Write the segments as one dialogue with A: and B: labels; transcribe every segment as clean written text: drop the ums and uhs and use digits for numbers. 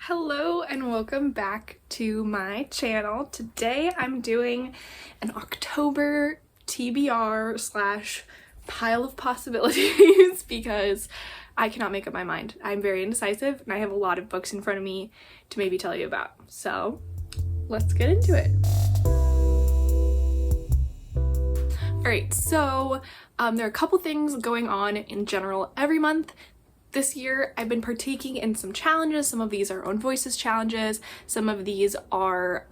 A: Hello and welcome back to my channel. Today I'm doing an October TBR slash pile of possibilities because I cannot make up my mind. I'm very indecisive and I have a lot of books in front of me to maybe tell you about. So let's get into it. Alright, so there are a couple things going on in general every month. This year, I've been partaking in some challenges. Some of these are Own Voices challenges. Some of these are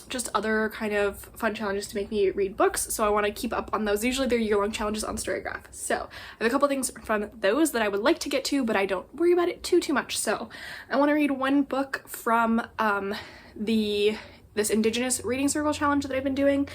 A: just other kind of fun challenges to make me read books. So I want to keep up on those. Usually they're year-long challenges on Storygraph. So I have a couple things from those that I would like to get to, but I don't worry about it too much. So I want to read one book from this Indigenous Reading Circle challenge that I've been doing.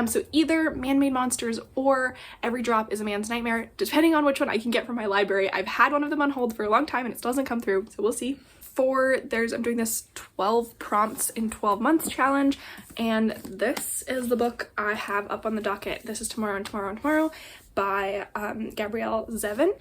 A: So either Man-Made Monsters or Every Drop is a Man's Nightmare, depending on which one I can get from my library. I've had one of them on hold for a long time and it still hasn't come through, so we'll see. I'm doing this 12 prompts in 12 months challenge, and this is the book I have up on the docket. This is Tomorrow and Tomorrow and Tomorrow by Gabrielle Zevin.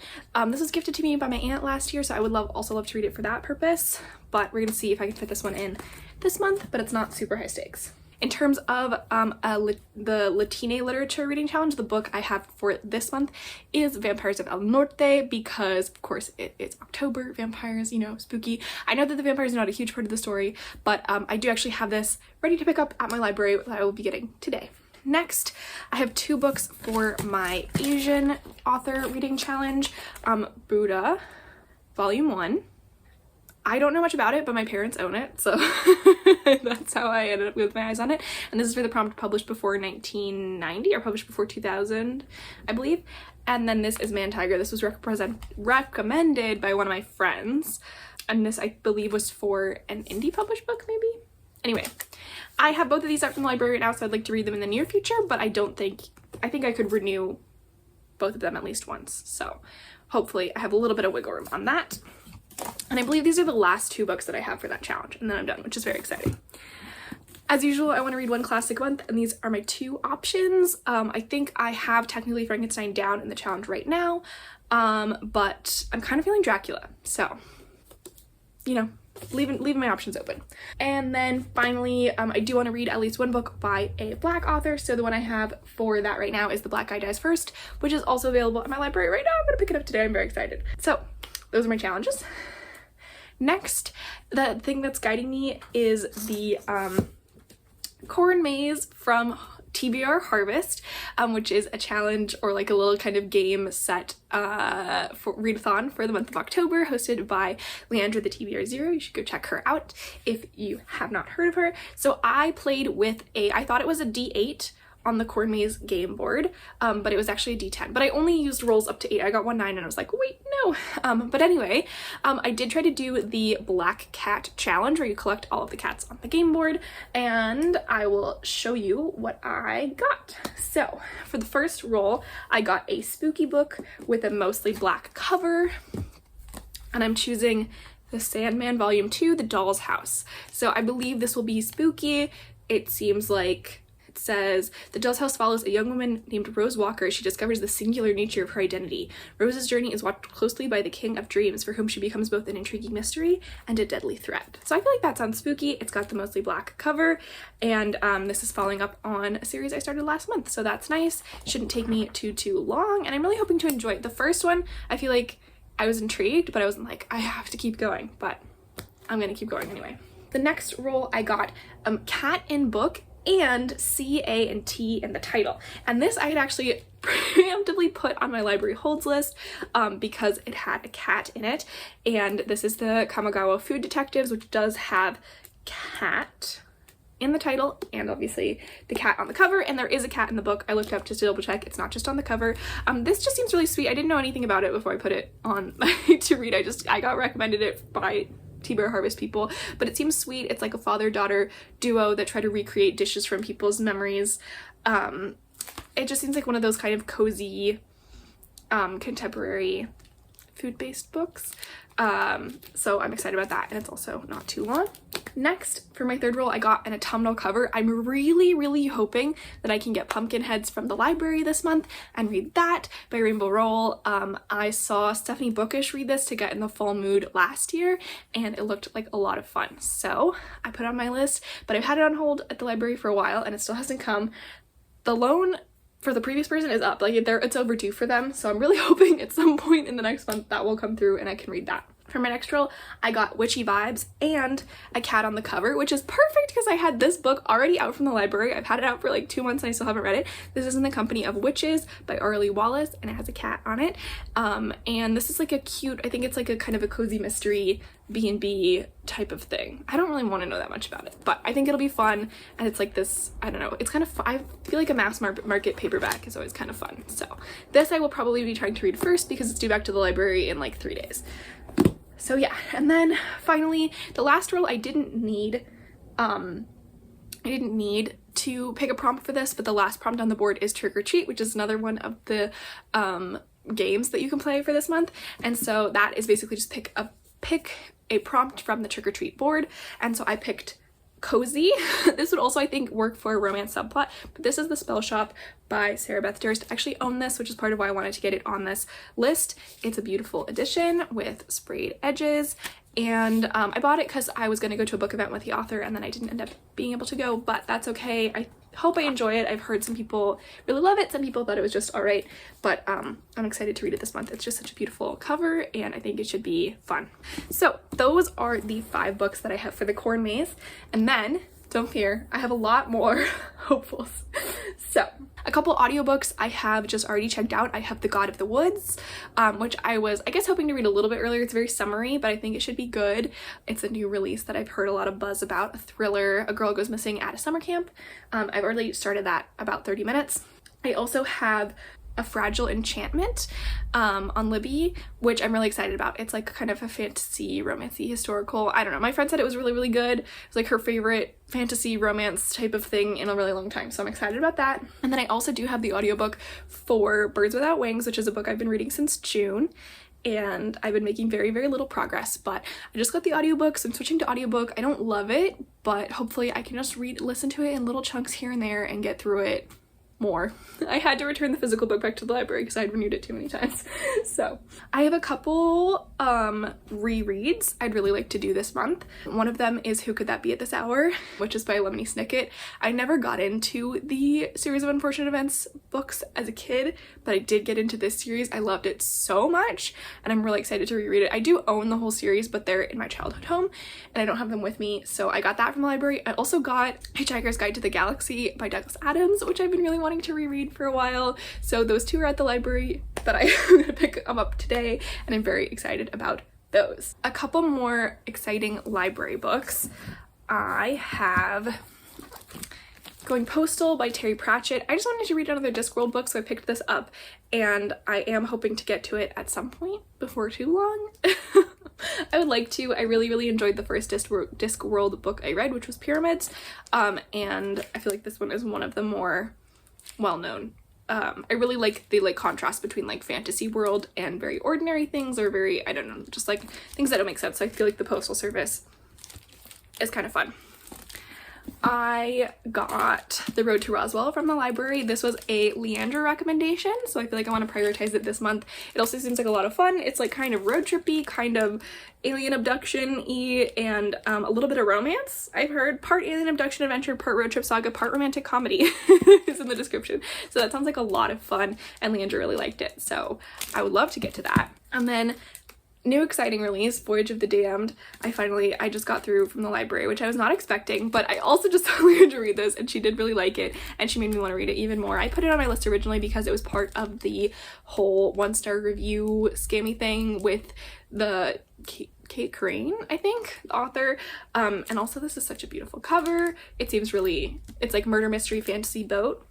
A: This was gifted to me by my aunt last year, so I would also love to read it for that purpose, but we're gonna see if I can fit this one in this month, but it's not super high stakes. In terms of the Latine Literature Reading Challenge, the book I have for this month is Vampires of El Norte because, of course, it's October, vampires, you know, spooky. I know that the vampires are not a huge part of the story, but I do actually have this ready to pick up at my library that I will be getting today. Next, I have two books for my Asian author reading challenge. Buddha, Volume 1. I don't know much about it, but my parents own it, so that's how I ended up with my eyes on it. And this is for the prompt published before 1990 or published before 2000, I believe. And then this is Man Tiger. This was recommended by one of my friends. And this, I believe, was for an indie published book, maybe? Anyway, I have both of these out from the library right now, so I'd like to read them in the near future, but I think I could renew both of them at least once. So hopefully I have a little bit of wiggle room on that. And I believe these are the last two books that I have for that challenge, and then I'm done, which is very exciting. As usual, I want to read one classic a month, and these are my two options. I think I have technically Frankenstein down in the challenge right now, but I'm kind of feeling Dracula, so, you know, leaving my options open. And then finally, I do want to read at least one book by a Black author, so the one I have for that right now is The Black Guy Dies First, which is also available at my library right now. I'm going to pick it up today. I'm very excited. So those are my challenges. Next, the thing that's guiding me is the corn maze from TBR Harvest, which is a challenge or like a little kind of game set for readathon for the month of October, hosted by Leandra the TBR Zero. You should go check her out if you have not heard of her. So I played with I thought it was a D8 on the corn maze game board, but it was actually a D10, but I only used rolls up to 8. I got 1 9 and I was like, wait, no. But anyway, I did try to do the Black Cat challenge where you collect all of the cats on the game board, and I will show you what I got. So for the first roll, I got a spooky book with a mostly black cover, and I'm choosing The Sandman Volume 2, The Doll's House. So I believe this will be spooky. It seems like it says, the Doll's House follows a young woman named Rose Walker as she discovers the singular nature of her identity. Rose's journey is watched closely by the King of Dreams, for whom she becomes both an intriguing mystery and a deadly threat. So I feel like that sounds spooky. It's got the mostly black cover, and this is following up on a series I started last month, so that's nice. Shouldn't take me too long, and I'm really hoping to enjoy it. The first one, I feel like I was intrigued, but I wasn't like, I have to keep going, but I'm gonna keep going anyway. The next roll I got Cat in Book and C, A, and T in the title. And this I had actually preemptively put on my library holds list because it had a cat in it. And this is the Kamigawa Food Detectives, which does have cat in the title and obviously the cat on the cover, and there is a cat in the book. I looked up just to double check. It's not just on the cover. This just seems really sweet. I didn't know anything about it before I put it on to read. I got recommended it by TBR Harvest people, but it seems sweet. It's like a father-daughter duo that try to recreate dishes from people's memories. It just seems like one of those kind of cozy contemporary food-based books. So I'm excited about that, and it's also not too long. Next, for my third role, I got an autumnal cover. I'm really hoping that I can get Pumpkinheads from the library this month and read that by Rainbow Rowell. I saw Stephanie Bookish read this to get in the fall mood last year, and it looked like a lot of fun. So I put it on my list, but I've had it on hold at the library for a while and it still hasn't come. The loan for the previous person is up, like it's overdue for them, so I'm really hoping at some point in the next month that will come through and I can read that. For my next role, I got Witchy Vibes and A Cat on the Cover, which is perfect because I had this book already out from the library. I've had it out for like 2 months and I still haven't read it. This is In the Company of Witches by Arlie Wallace, and it has a cat on it. And this is like a cute, I think it's like a kind of a cozy mystery B&B type of thing. I don't really want to know that much about it, but I think it'll be fun, and it's like this, I don't know, it's kind of fun. I feel like a mass market paperback is always kind of fun. So this I will probably be trying to read first because it's due back to the library in like 3 days. So yeah, and then finally, the last role I didn't need to pick a prompt for this, but the last prompt on the board is Trick or Treat, which is another one of the games that you can play for this month. And so that is basically just pick a prompt from the Trick or Treat board. And so I picked Cozy. This would also, I think, work for a romance subplot, but this is The Spell Shop by Sarah Beth Durst. I actually own this, which is part of why I wanted to get it on this list. It's a beautiful edition with sprayed edges, and I bought it because I was going to go to a book event with the author and then I didn't end up being able to go, but that's okay. I hope I enjoy it. I've heard some people really love it, some people thought it was just alright, but I'm excited to read it this month. It's just such a beautiful cover and I think it should be fun. So those are the 5 books that I have for the Corn Maze, and then don't fear, I have a lot more hopefuls. So a couple audiobooks I have just already checked out. I have The God of the Woods, which I was, I guess, hoping to read a little bit earlier. It's very summery, but I think it should be good. It's a new release that I've heard a lot of buzz about, a thriller. A girl goes missing at a summer camp. I've already started that about 30 minutes. I also have A Fragile Enchantment on Libby, which I'm really excited about. It's like kind of a fantasy, romancy, historical, I don't know. My friend said it was really good. It was like her favorite fantasy romance type of thing in a really long time, so I'm excited about that. And then I also do have the audiobook for Birds Without Wings, which is a book I've been reading since June, and I've been making very little progress, but I just got the audiobook, so I'm switching to audiobook. I don't love it, but hopefully I can just listen to it in little chunks here and there and get through it more. I had to return the physical book back to the library because I had renewed it too many times. So I have a couple rereads I'd really like to do this month. One of them is Who Could That Be at This Hour, which is by Lemony Snicket. I never got into the Series of Unfortunate Events books as a kid, but I did get into this series. I loved it so much and I'm really excited to reread it. I do own the whole series, but they're in my childhood home and I don't have them with me, so I got that from the library. I also got Hitchhiker's Guide to the Galaxy by Douglas Adams, which I've been really wanting to reread for a while. So those two are at the library, but I'm gonna pick them up today and I'm very excited about those. A couple more exciting library books. I have Going Postal by Terry Pratchett. I just wanted to read another Discworld book, so I picked this up and I am hoping to get to it at some point before too long. I would like to. I really enjoyed the first Discworld book I read, which was Pyramids, and I feel like this one is one of the more well-known. I really like the contrast between like fantasy world and very ordinary things, or very, I don't know, just like things that don't make sense. So I feel like the Postal Service is kind of fun. I got The Road to Roswell from the library. This was a Leandra recommendation, so I feel like I want to prioritize it this month. It also seems like a lot of fun. It's like kind of road trippy, kind of alien abduction-y, and a little bit of romance. I've heard part alien abduction adventure, part road trip saga, part romantic comedy is in the description. So that sounds like a lot of fun, and Leandra really liked it, so I would love to get to that. And then new exciting release, Voyage of the Damned. I just got through from the library, which I was not expecting, but I also just told Leandra to read this and she did really like it and she made me want to read it even more. I put it on my list originally because it was part of the whole 1-star review scammy thing with the Kate Crane, I think, the author, and also this is such a beautiful cover. It seems really, it's like murder mystery fantasy boat.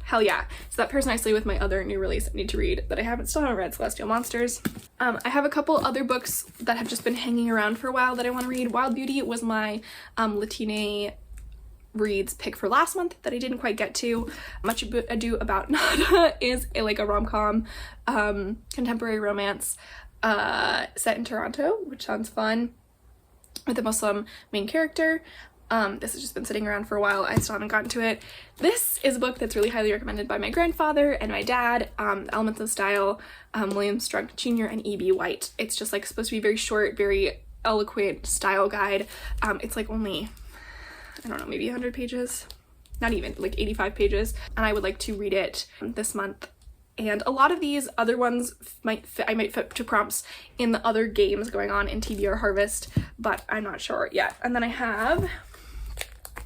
A: Hell yeah. So that pairs nicely with my other new release I need to read that I still haven't read, Celestial Monsters. I have a couple other books that have just been hanging around for a while that I want to read. Wild Beauty was my Latine reads pick for last month that I didn't quite get to. Much Ado About Nada is a rom-com contemporary romance set in Toronto, which sounds fun. with a Muslim main character. This has just been sitting around for a while. I still haven't gotten to it. This is a book that's really highly recommended by my grandfather and my dad, Elements of Style, William Strunk Jr. and E.B. White. It's just like supposed to be very short, very eloquent style guide. It's like only, I don't know, maybe 100 pages, not even, like 85 pages, and I would like to read it this month. And a lot of these other ones I might fit to prompts in the other games going on in TBR Harvest, but I'm not sure yet. And then I have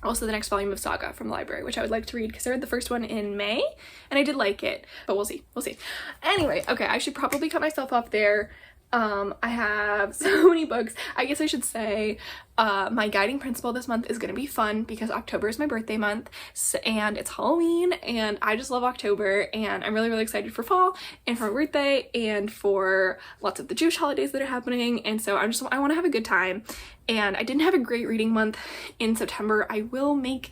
A: also the next volume of Saga from the library, which I would like to read because I read the first one in May and I did like it, but we'll see. Anyway, okay, I should probably cut myself off there. I have so many books. I guess I should say my guiding principle this month is going to be fun because October is my birthday month, and it's Halloween, and I just love October, and I'm really, really excited for fall and for my birthday and for lots of the Jewish holidays that are happening, and so I want to have a good time. And I didn't have a great reading month in September. I will make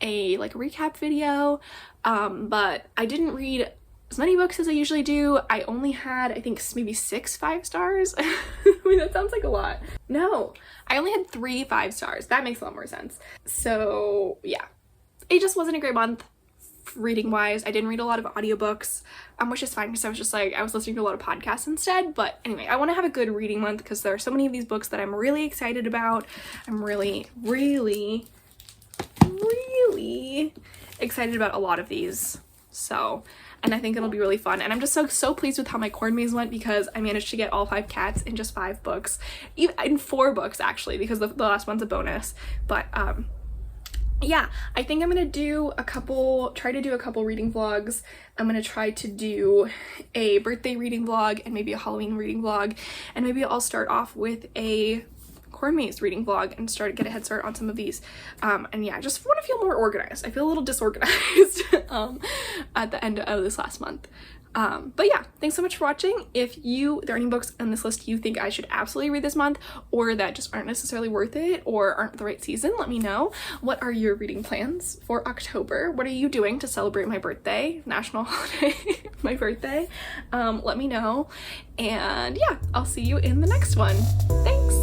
A: a recap video, but I didn't read as many books as I usually do. I only had, I think, maybe 6 5-stars. I mean, that sounds like a lot. No, I only had 3 5-stars. That makes a lot more sense. So yeah, it just wasn't a great month reading wise. I didn't read a lot of audiobooks, which is fine because I was just like, I was listening to a lot of podcasts instead. But anyway, I want to have a good reading month because there are so many of these books that I'm really excited about. I'm really, really, really excited about a lot of these. So, and I think it'll be really fun. And I'm just so pleased with how my corn maze went because I managed to get all 5 cats in just 5 books. Even in 4 books actually, because the last one's a bonus. But yeah, I think I'm gonna try to do a couple reading vlogs. I'm gonna try to do a birthday reading vlog and maybe a Halloween reading vlog. And maybe I'll start off with a corn maze reading vlog and get a head start on some of these. And yeah, I just want to feel more organized. I feel a little disorganized at the end of this last month. But yeah, thanks so much for watching. If there are any books on this list you think I should absolutely read this month or that just aren't necessarily worth it or aren't the right season, let me know. What are your reading plans for October? What are you doing to celebrate my birthday, national holiday, my birthday? Let me know. And yeah, I'll see you in the next one. Thanks.